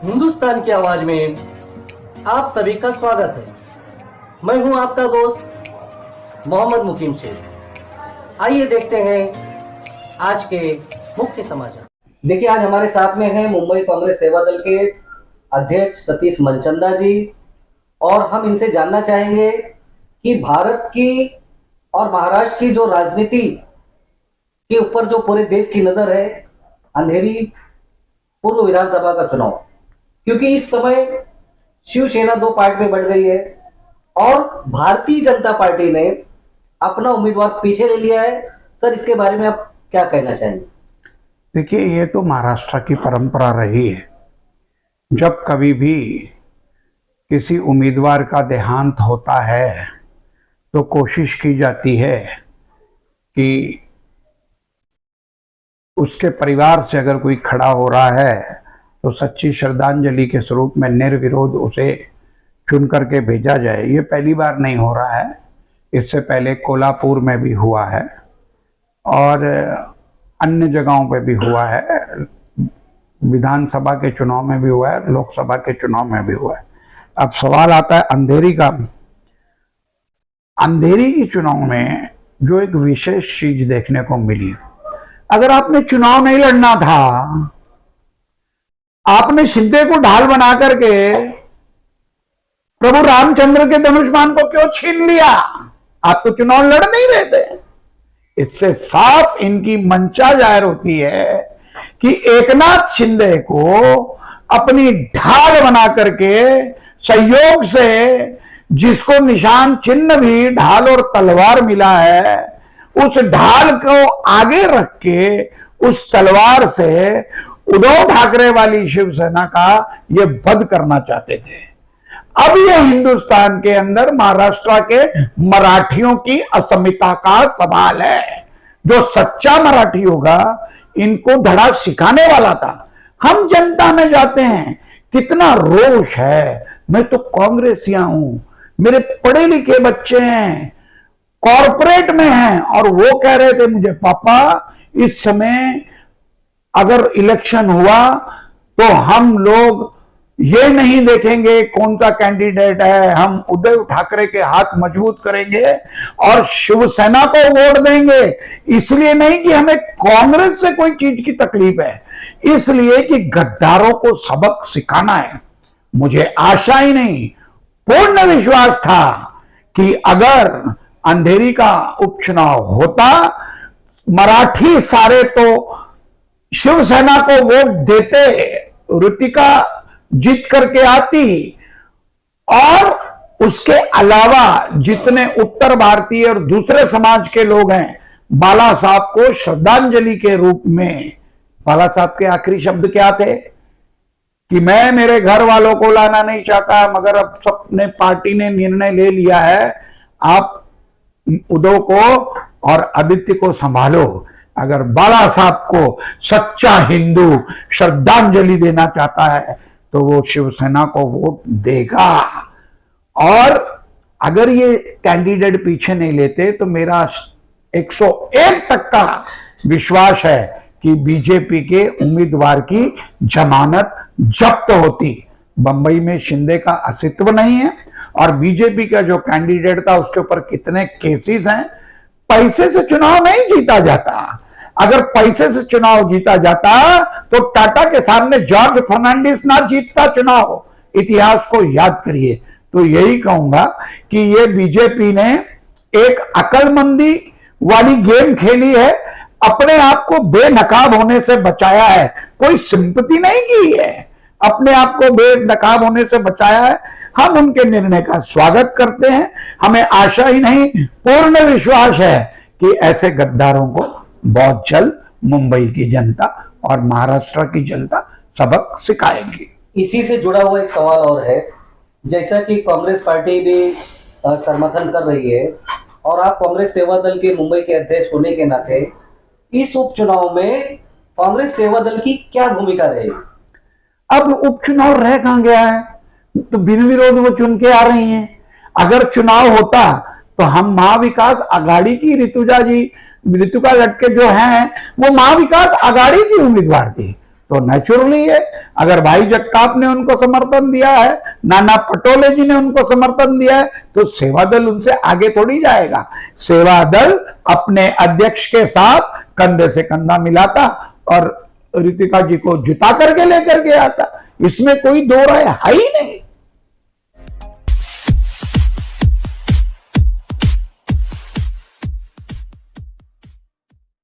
हिंदुस्तान की आवाज में आप सभी का स्वागत है। मैं हूं आपका दोस्त मोहम्मद मुकीम शेख। आइए देखते हैं आज के मुख्य समाचार। देखिए, आज हमारे साथ में है मुंबई कांग्रेस सेवा दल के अध्यक्ष सतीश मनचंदा जी, और हम इनसे जानना चाहेंगे कि भारत की और महाराष्ट्र की जो राजनीति के ऊपर जो पूरे देश की नजर है, अंधेरी पूर्व विधानसभा का चुनाव, क्योंकि इस समय शिवसेना दो पार्ट में बढ़ गई है और भारतीय जनता पार्टी ने अपना उम्मीदवार पीछे ले लिया है। सर, इसके बारे में आप क्या कहना चाहेंगे? देखिए, ये तो महाराष्ट्र की परंपरा रही है। जब कभी भी किसी उम्मीदवार का देहांत होता है तो कोशिश की जाती है कि उसके परिवार से अगर कोई खड़ा हो रहा है तो सच्ची श्रद्धांजलि के स्वरूप में निर्विरोध उसे चुन करके भेजा जाए। ये पहली बार नहीं हो रहा है, इससे पहले कोल्हापुर में भी हुआ है और अन्य जगहों पे भी हुआ है। विधानसभा के चुनाव में भी हुआ है, लोकसभा के चुनाव में भी हुआ है। अब सवाल आता है अंधेरी का। अंधेरी के चुनाव में जो एक विशेष चीज देखने को मिली, अगर आपने चुनाव नहीं लड़ना था, आपने शिंदे को ढाल बना करके प्रभु रामचंद्र के धनुष्मान को क्यों छीन लिया? आप तो चुनाव लड़ नहीं रहे थे। इससे साफ इनकी मंशा जाहिर होती है कि एकनाथ शिंदे को अपनी ढाल बना करके सहयोग से, जिसको निशान चिन्ह भी ढाल और तलवार मिला है, उस ढाल को आगे रख के उस तलवार से उद्धव ठाकरे वाली शिवसेना का ये वध करना चाहते थे। अब ये हिंदुस्तान के अंदर महाराष्ट्र के मराठियों की अस्मिता का सवाल है। जो सच्चा मराठी होगा, इनको धड़ा सिखाने वाला था। हम जनता में जाते हैं, कितना रोष है। मैं तो कांग्रेसिया हूं, मेरे पढ़े लिखे बच्चे हैं, कॉर्पोरेट में हैं, और वो कह रहे थे मुझे, पापा इस समय अगर इलेक्शन हुआ तो हम लोग ये नहीं देखेंगे कौन सा कैंडिडेट है, हम उद्धव ठाकरे के हाथ मजबूत करेंगे और शिवसेना को वोट देंगे। इसलिए नहीं कि हमें कांग्रेस से कोई चीज की तकलीफ है, इसलिए कि गद्दारों को सबक सिखाना है। मुझे आशा ही नहीं, पूर्ण विश्वास था कि अगर अंधेरी का उपचुनाव होता, मराठी सारे तो शिवसेना को वोट देते, ऋतिका जीत करके आती, और उसके अलावा जितने उत्तर भारतीय और दूसरे समाज के लोग हैं, बाला साहब को श्रद्धांजलि के रूप में, बाला साहब के आखिरी शब्द क्या थे कि मैं मेरे घर वालों को लाना नहीं चाहता, मगर अब सबने पार्टी ने निर्णय ले लिया है, आप उद्धव को और आदित्य को संभालो। अगर बाला साहब को सच्चा हिंदू श्रद्धांजलि देना चाहता है तो वो शिवसेना को वोट देगा। और अगर ये कैंडिडेट पीछे नहीं लेते तो मेरा 101 तक का विश्वास है कि बीजेपी के उम्मीदवार की जमानत जब्त होती। बंबई में शिंदे का अस्तित्व नहीं है और बीजेपी का जो कैंडिडेट था उसके ऊपर कितने केसेस हैं। पैसे से चुनाव नहीं जीता जाता। अगर पैसे से चुनाव जीता जाता तो टाटा के सामने जॉर्ज फर्नांडिस ना जीतता चुनाव। इतिहास को याद करिए। तो यही कहूंगा कि ये बीजेपी ने एक अकलमंदी वाली गेम खेली है, अपने आप को बेनकाब होने से बचाया है, कोई सिंपैथी नहीं की है, अपने आप को बेनकाब होने से बचाया है। हम उनके निर्णय का स्वागत करते हैं। हमें आशा ही नहीं, पूर्ण विश्वास है कि ऐसे गद्दारों को बहुत जल्द मुंबई की जनता और महाराष्ट्र की जनता सबक सिखाएगी। इसी से जुड़ा हुआ एक सवाल और है, जैसा कि कांग्रेस पार्टी भी समर्थन कर रही है और आप कांग्रेस सेवा दल के मुंबई के अध्यक्ष होने के नाते इस उपचुनाव में कांग्रेस सेवा दल की क्या भूमिका रहेगी? अब उपचुनाव रह कहां गया है, तो बिन विरोध वो चुन के आ रही हैं। अगर चुनाव होता तो हम महाविकास आघाड़ी की ऋतुका लटके जो हैं वो महाविकास आघाड़ी की उम्मीदवार थी, तो नेचुरली है, अगर भाई जगताप ने उनको समर्थन दिया है, नाना पटोले जी ने उनको समर्थन दिया है, तो सेवा दल उनसे आगे थोड़ी जाएगा। सेवा दल अपने अध्यक्ष के साथ कंधे से कंधा मिलाता और रितिका जी को जुटा करके लेकर के आता, इसमें कोई दो राय है ही नहीं।